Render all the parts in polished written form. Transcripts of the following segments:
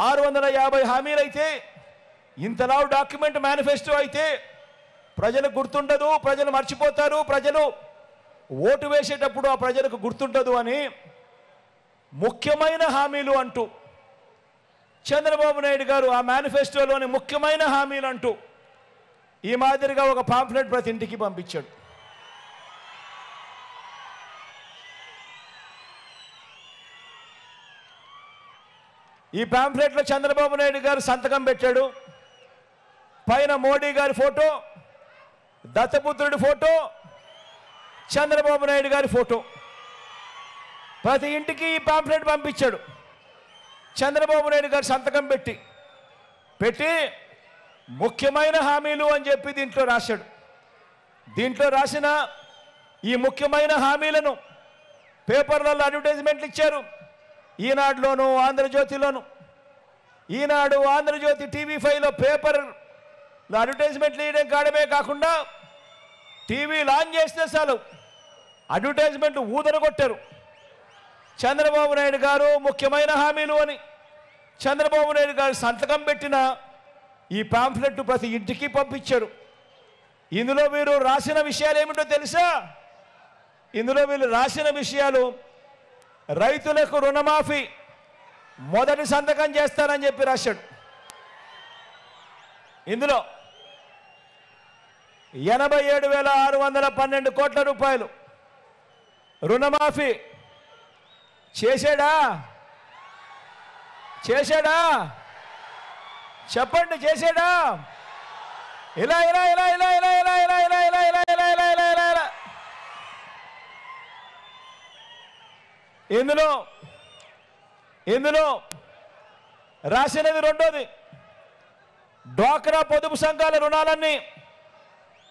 650 హామీలైతే ఇంతలావు document manifesto అయితే ప్రజలకు గుర్తుండదు, ప్రజలు మర్చిపోతారు, ప్రజలు ఓటు వేసేటప్పుడు ఆ ప్రజలకు గుర్తుండదు అని ముఖ్యమైన హామీలు అంటూ చంద్రబాబు నాయుడు గారు ఆ మేనిఫెస్టోలోని ముఖ్యమైన హామీలు అంటూ ఈ మాదిరిగా ఒక పాంఫ్లెట్ ప్రతి ఇంటికి పంపించాడు. ఈ పాంఫ్లెట్లో చంద్రబాబు నాయుడు గారు సంతకం పెట్టాడు. పైన మోడీ గారి ఫోటో, దత్తపుత్రుడి ఫోటో, చంద్రబాబు నాయుడు గారి ఫోటో. ప్రతి ఇంటికి ఈ పాంఫ్లెట్ పంపించాడు. చంద్రబాబు నాయుడు గారు సంతకం పెట్టి ముఖ్యమైన హామీలు అని చెప్పి దీంట్లో రాశాడు. దీంట్లో రాసిన ఈ ముఖ్యమైన హామీలను పేపర్లలో అడ్వర్టైజ్మెంట్లు ఇచ్చారు. ఈనాడులోను, ఆంధ్రజ్యోతిలోను. ఈనాడు, ఆంధ్రజ్యోతి, TV5లో పేపర్లో అడ్వర్టైజ్మెంట్లు వేయడం కాడమే కాకుండా టీవీ లాంచ్ చేస్తే చాలు అడ్వర్టైజ్మెంట్లు ఊదరగొట్టారు. చంద్రబాబు నాయుడు గారు ముఖ్యమైన హామీలు అని చంద్రబాబు నాయుడు గారు సంతకం పెట్టిన ఈ పాంఫ్లెట్ ప్రతి ఇంటికి పంపించారు. ఇందులో వీరు రాసిన విషయాలు ఏమిటో తెలుసా? ఇందులో వీళ్ళు రాసిన విషయాలు రైతులకు రుణమాఫీ మొదటి సంతకం చేస్తారని చెప్పి రాశాడు. ఇందులో 87,612 కోట్ల రూపాయలు రుణమాఫీ చేశాడా? చెప్పండి, చేశాడా? ఇలా ఇలా ఇలా ఇలా ఇలా ఇలా ఇలా ఇలా ఇలా ఇలా ఇలా ఇలా ఇలా ఇలా ఇలా ఇందులో రాసినది రెండోది, డ్వాక్రా పొదుపు సంఘాల రుణాలన్నీ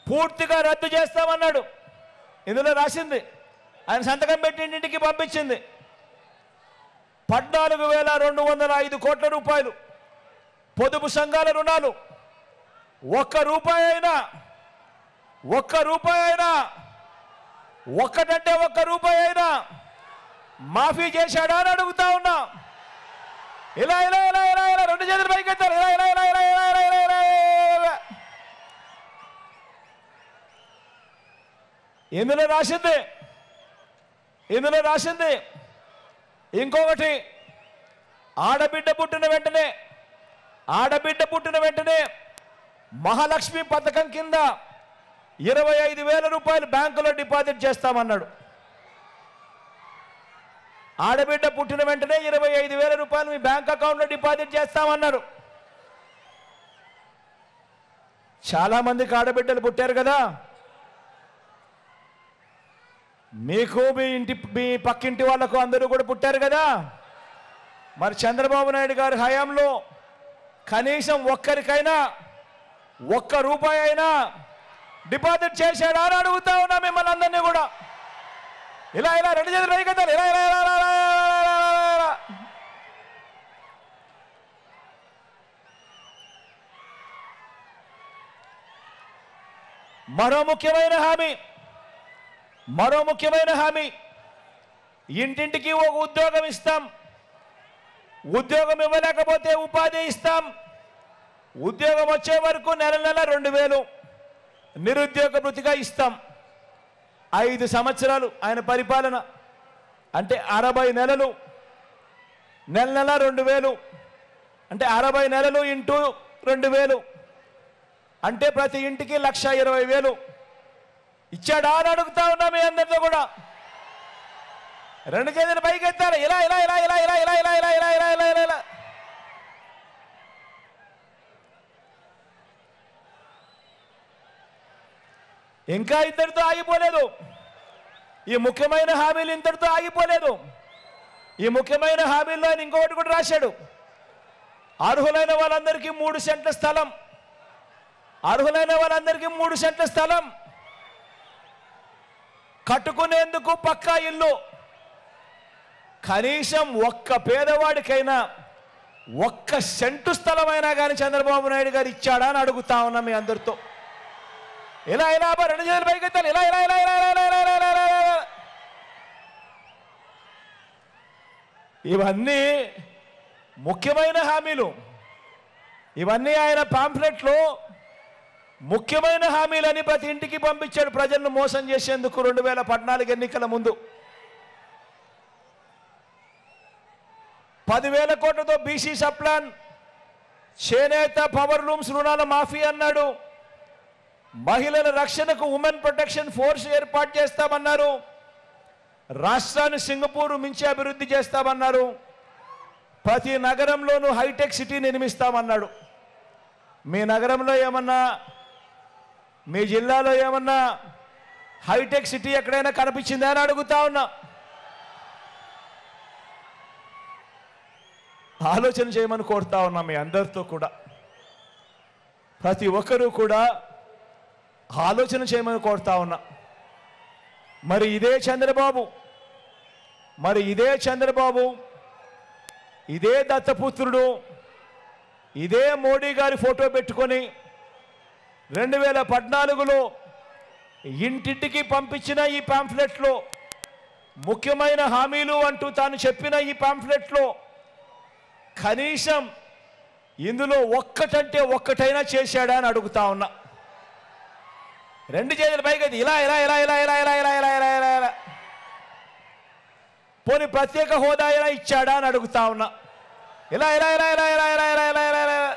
పూర్తిగా రద్దు చేస్తామన్నాడు. ఇందులో రాసింది, ఆయన సంతకం పెట్టి ఇంటికి పంపించింది. 14,205 కోట్ల రూపాయలు పొదుపు సంఘాల రుణాలు ఒక్క రూపాయి అయినా ఒక్కటంటే ఒక్క రూపాయి అయినా మాఫీ చేశాడా అని అడుగుతా ఉన్నా. ఇలా ఇలా ఇలా ఇలా ఇలా రెండు చేతులు పైకెత్తారు. ఇలా ఇలా ఇలా ఇలా ఇలా ఇలా ఇలా ఇలా ఇందులో రాసింది ఇంకొకటి, ఆడబిడ్డ పుట్టిన వెంటనే మహాలక్ష్మి పథకం కింద 25,000 రూపాయలు బ్యాంకులో డిపాజిట్ చేస్తామన్నాడు. ఆడబిడ్డ పుట్టిన వెంటనే 25,000 రూపాయలు మీ బ్యాంక్ అకౌంట్లో డిపాజిట్ చేస్తామన్నారు. చాలా మందికి ఆడబిడ్డలు పుట్టారు కదా. మీకు మీ పక్కింటి వాళ్ళకు అందరూ కూడా పుట్టారు కదా. మరి చంద్రబాబు నాయుడు గారి హయాంలో కనీసం ఒక్కరికైనా ఒక్క రూపాయి అయినా డిపాజిట్ చేశాడా అని అడుగుతా ఉన్నా మిమ్మల్ని అందరినీ కూడా. ఇలా ఇలా రెండు చేతులు పైకెత్తాలి. ఇలా ఇలా ఇలా ఇలా ఇలా మరో ముఖ్యమైన హామీ, ఇంటింటికి ఒక ఉద్యోగం ఇస్తాం. ఉద్యోగం ఇవ్వలేకపోతే ఉపాధి ఇస్తాం. ఉద్యోగం వచ్చే వరకు నెల 2,000 నిరుద్యోగ భృతిగా ఇస్తాం. 5 సంవత్సరాలు ఆయన పరిపాలన అంటే 60 నెలలు, నెల 2,000 అంటే 60 నెలలు ఇంటూ 2,000 అంటే ప్రతి ఇంటికి 1,20,000 ఇచ్చాడా అని అడుగుతా ఉన్నా మీ అందరితో కూడా. రెండు చేతులు పైకెత్తారు. ఇలా ఇలా ఇలా ఇలా ఇలా ఇలా ఇలా ఇలా ఇలా ఇలా ఇలా ఇలా ఇలా ఇంకా ఇంతటితో ఆగిపోలేదు. ఈ ముఖ్యమైన హామీలు ఇంతటితో ఆగిపోలేదు. ఈ ముఖ్యమైన హామీల్లో ఆయన ఇంకొకటి కూడా రాశాడు. అర్హులైన వాళ్ళందరికీ 3 సెంట్ల స్థలం, అర్హులైన వాళ్ళందరికీ 3 సెంట్ల స్థలం, కట్టుకునేందుకు పక్కా ఇల్లు. కనీసం ఒక్క పేదవాడికైనా 1 సెంటు స్థలమైనా కానీ చంద్రబాబు నాయుడు గారు ఇచ్చాడా అని అడుగుతా ఉన్నా మీ అందరితో. ఇలా ఇలా రెండు చేతులు పైకెత్తాలి. ఇలా ఇలా ఇలా ఇలా ఇలా ఇలా ఇలా ఇలా ఇలా ఇవన్నీ ముఖ్యమైన హామీలు ఇవన్నీ ఆయన పాంఫ్లెట్లో ముఖ్యమైన హామీలని ప్రతి ఇంటికి పంపించాడు ప్రజలను మోసం చేసేందుకు 2014 ఎన్నికల ముందు 10,000 కోట్లతో బీసీ సప్లాన్ చేనేత పవర్ లూమ్స్ రుణాల మాఫీ అన్నాడు మహిళల రక్షణకు ఉమెన్ ప్రొటెక్షన్ ఫోర్స్ ఏర్పాటు చేస్తామన్నారు రాష్ట్రాన్ని సింగపూర్ మించి అభివృద్ధి చేస్తామన్నారు ప్రతి నగరంలోనూ హైటెక్ సిటీ నిర్మిస్తామన్నాడు మీ నగరంలో ఏమన్నా మీ జిల్లాలో ఏమన్నా హైటెక్ సిటీ ఎక్కడైనా కనిపించిందా అని అడుగుతా ఉన్నా ఆలోచన చేయమని కోరుతా ఉన్నా మీ అందరితో కూడా ప్రతి ఒక్కరూ కూడా ఆలోచన చేయమని కోరుతా ఉన్నా మరి ఇదే చంద్రబాబు ఇదే దత్తపుత్రుడు ఇదే మోడీ గారి ఫోటో పెట్టుకొని 2014లో ఇంటింటికి పంపించిన ఈ పాంఫ్లెట్లో ముఖ్యమైన హామీలు అంటూ తాను చెప్పిన ఈ పాంఫ్లెట్లో కనీసం ఇందులో ఒక్కటైనా చేశాడా అని అడుగుతా ఉన్నా రెండు చేతుల పైకి ఇలా ఇలా ఇలా ఇలా ఇలా ఇలా ఇలా ఇలా ఇలా ఇలా ఇలా పోనీ ప్రత్యేక హోదా ఇలా ఇచ్చాడా అని అడుగుతా ఉన్నా ఇలా ఇలా ఇలా ఇలా ఇలా ఇలా ఇలా ఇలా ఇలా ఇలా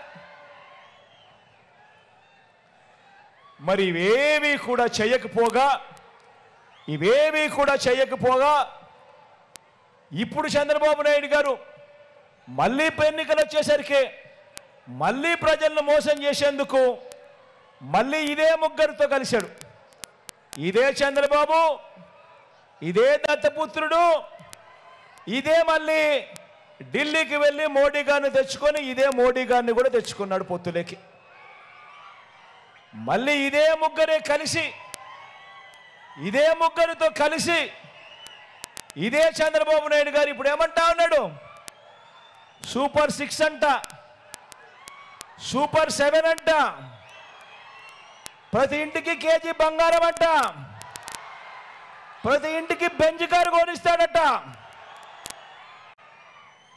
మరి ఇవేవి కూడా చేయకపోగా ఇప్పుడు చంద్రబాబు నాయుడు గారు మళ్ళీ ఎన్నికలు వచ్చేసరికి మళ్ళీ ప్రజలను మోసం చేసేందుకు మళ్ళీ ఇదే ముగ్గురితో కలిశాడు ఇదే చంద్రబాబు ఇదే దత్తపుత్రుడు ఇదే మళ్ళీ ఢిల్లీకి వెళ్ళి మోడీ గారిని తెచ్చుకొని ఇదే మోడీ గారిని కూడా తెచ్చుకున్నాడు పొత్తులేకి మళ్ళీ ఇదే ముగ్గురితో కలిసి ఇదే చంద్రబాబు నాయుడు గారు ఇప్పుడు ఏమంటా ఉన్నాడు సూపర్ 6 అంట సూపర్ 7 అంట ప్రతి ఇంటికి కేజీ బంగారం అంట ప్రతి ఇంటికి బెంజ్ కారు కొనిస్తాడట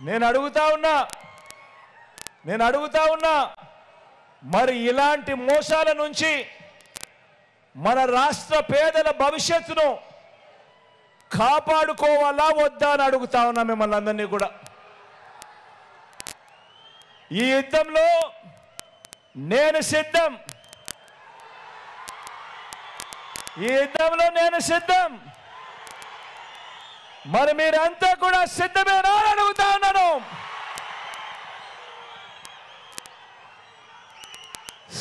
నేను అడుగుతా ఉన్నా మరి ఇలాంటి మోసాల నుంచి మన రాష్ట్ర పేదల భవిష్యత్తును కాపాడుకోవాలా వద్దా అని అడుగుతా ఉన్నా మిమ్మల్ని అందరినీ కూడా ఈ యుద్ధంలో నేను సిద్ధం మరి మీరంతా కూడా సిద్ధమేనా అని అడుగుతా ఉన్నాను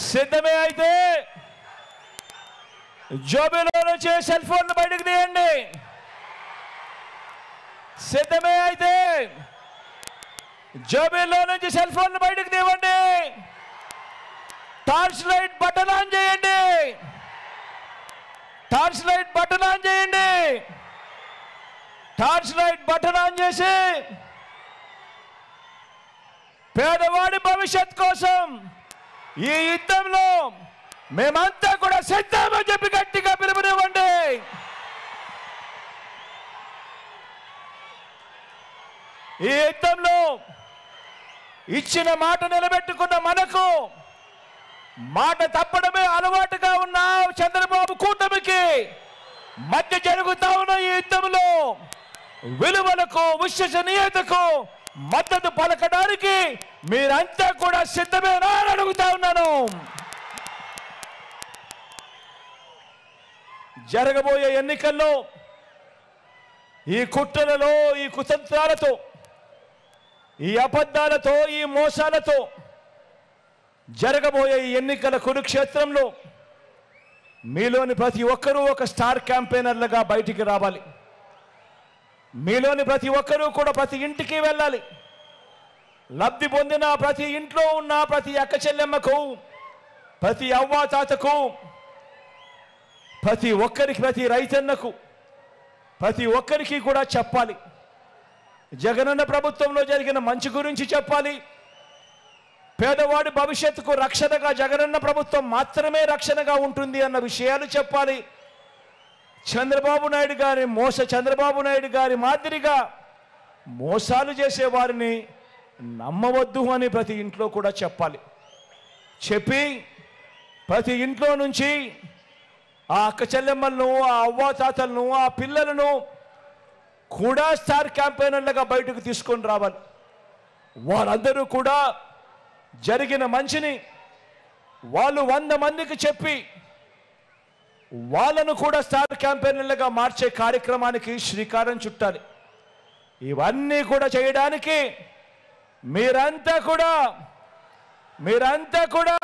సిద్ధమే అయితే జోబీలో నుంచి సెల్ ఫోన్ బయటకు తీయండి సిద్ధమే అయితే జోబీలో నుంచి సెల్ ఫోన్ బయటకు తీయండి టార్చ్ లైట్ బటన్ ఆన్ చేయండి టార్చ్ లైట్ బటన్ ఆన్ చేసి పేదవాడి భవిష్యత్ కోసం ఈ యుద్ధంలో మేమంతా కూడా సిద్ధమని చెప్పి గట్టిగా పిలుపునివ్వండి ఈ యుద్ధంలో ఇచ్చిన మాట నిలబెట్టుకున్న మనకు మాట తప్పడమే అలవాటుగా ఉన్న చంద్రబాబు కూటమికి మధ్య జరుగుతా ఉన్న ఈ యుద్ధంలో విలువలకు విశ్వసనీయతకు మద్దతు పలకడానికి మీరంతా కూడా సిద్ధమేనా అని అడుగుతా ఉన్నాను జరగబోయే ఎన్నికల్లో ఈ కుట్రలలో ఈ కుతంత్రాలతో ఈ అబద్ధాలతో ఈ మోసాలతో జరగబోయే ఈ ఎన్నికల కురుక్షేత్రంలో మీలోని ప్రతి ఒక్కరూ ఒక స్టార్ క్యాంపెయినర్లుగా బయటికి రావాలి మీలోని ప్రతి ఒక్కరూ కూడా ప్రతి ఇంటికి వెళ్ళాలి లబ్ధి పొందిన ప్రతి ఇంట్లో ఉన్న ప్రతి అక్క చెల్లెమ్మకు ప్రతి అవ్వాతాతకు ప్రతి ఒక్కరికి ప్రతి రైతన్నకు ప్రతి ఒక్కరికి కూడా చెప్పాలి జగనన్న ప్రభుత్వంలో జరిగిన మంచి గురించి చెప్పాలి పేదవాడి భవిష్యత్తుకు రక్షణగా జగనన్న ప్రభుత్వం మాత్రమే రక్షణగా ఉంటుంది అన్న విషయాలు చెప్పాలి చంద్రబాబు నాయుడు గారి మాదిరిగా మోసాలు చేసే వారిని నమ్మవద్దు అని ప్రతి ఇంట్లో కూడా చెప్పాలి. చెప్పి ప్రతి ఇంట్లో నుంచి ఆ అక్క చెల్లెమ్మలను, ఆ అవ్వాతాతలను, ఆ పిల్లలను కూడా స్టార్ క్యాంపెయినర్లుగా బయటకు తీసుకొని రావాలి. వారందరూ కూడా జరిగిన మంచిని వాళ్ళు 100 మందికి చెప్పి వాళ్ళను కూడా స్టార్ క్యాంపెయినర్లుగా మార్చే కార్యక్రమానికి శ్రీకారం చుట్టాలి. ఇవన్నీ కూడా చేయడానికి మీరంతా కూడా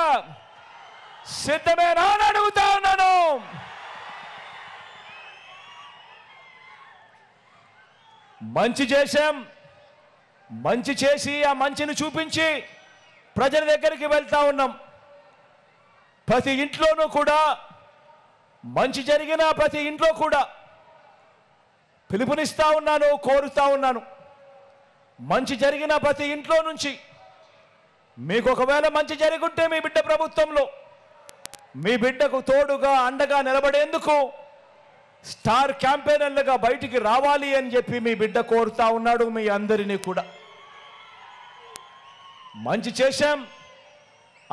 సిద్ధమేనా అని అడుగుతా ఉన్నాను. మంచి చేశాం, మంచి చేసి ఆ మంచిని చూపించి ప్రజల దగ్గరికి వెళ్తా ఉన్నాం. ప్రతి ఇంట్లోనూ కూడా మంచి జరిగిన ప్రతి ఇంట్లో కూడా పిలుపునిస్తా ఉన్నాను, కోరుతా ఉన్నాను. మంచి జరిగిన ప్రతి ఇంట్లో నుంచి మీకు ఒకవేళ మంచి జరుగుంటే మీ బిడ్డ ప్రభుత్వంలో మీ బిడ్డకు తోడుగా అండగా నిలబడేందుకు స్టార్ క్యాంపెయినర్లుగా బయటికి రావాలి అని చెప్పి మీ బిడ్డ కోరుతా ఉన్నాడు. మీ అందరినీ కూడా మంచి చేశాం,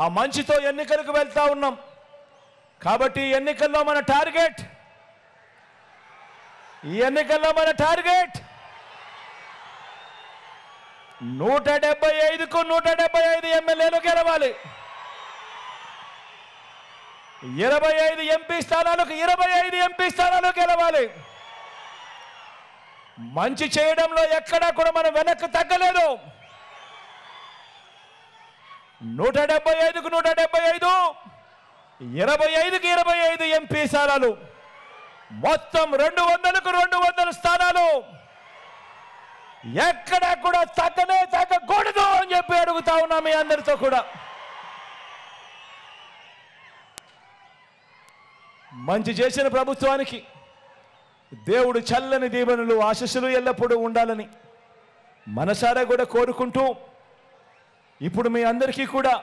ఆ మంచితో ఎన్నికలకు వెళ్తా ఉన్నాం. కాబట్టి ఈ ఎన్నికల్లో మన టార్గెట్ 175కు 175 ఎమ్మెల్యేలు గెలవాలి. 25 ఎంపీ స్థానాలకు 25 ఎంపీ స్థానాలు గెలవాలి. మంచి చేయడంలో ఎక్కడా కూడా మనం వెనక్కి తగ్గలేదు. 175కు 175, 25కి 25 ఎంపీ స్థానాలు, మొత్తం 200కు 200 స్థానాలు. ఎక్కడా కూడా తగ్గకూడదు అని చెప్పి అడుగుతా ఉన్నా మీ అందరితో కూడా. మంచి చేసిన ప్రభుత్వానికి దేవుడు చల్లని దీవెనలు, ఆశీస్సులు ఎల్లప్పుడూ ఉండాలని మనసారా కూడా కోరుకుంటూ ఇప్పుడు మీ అందరికీ కూడా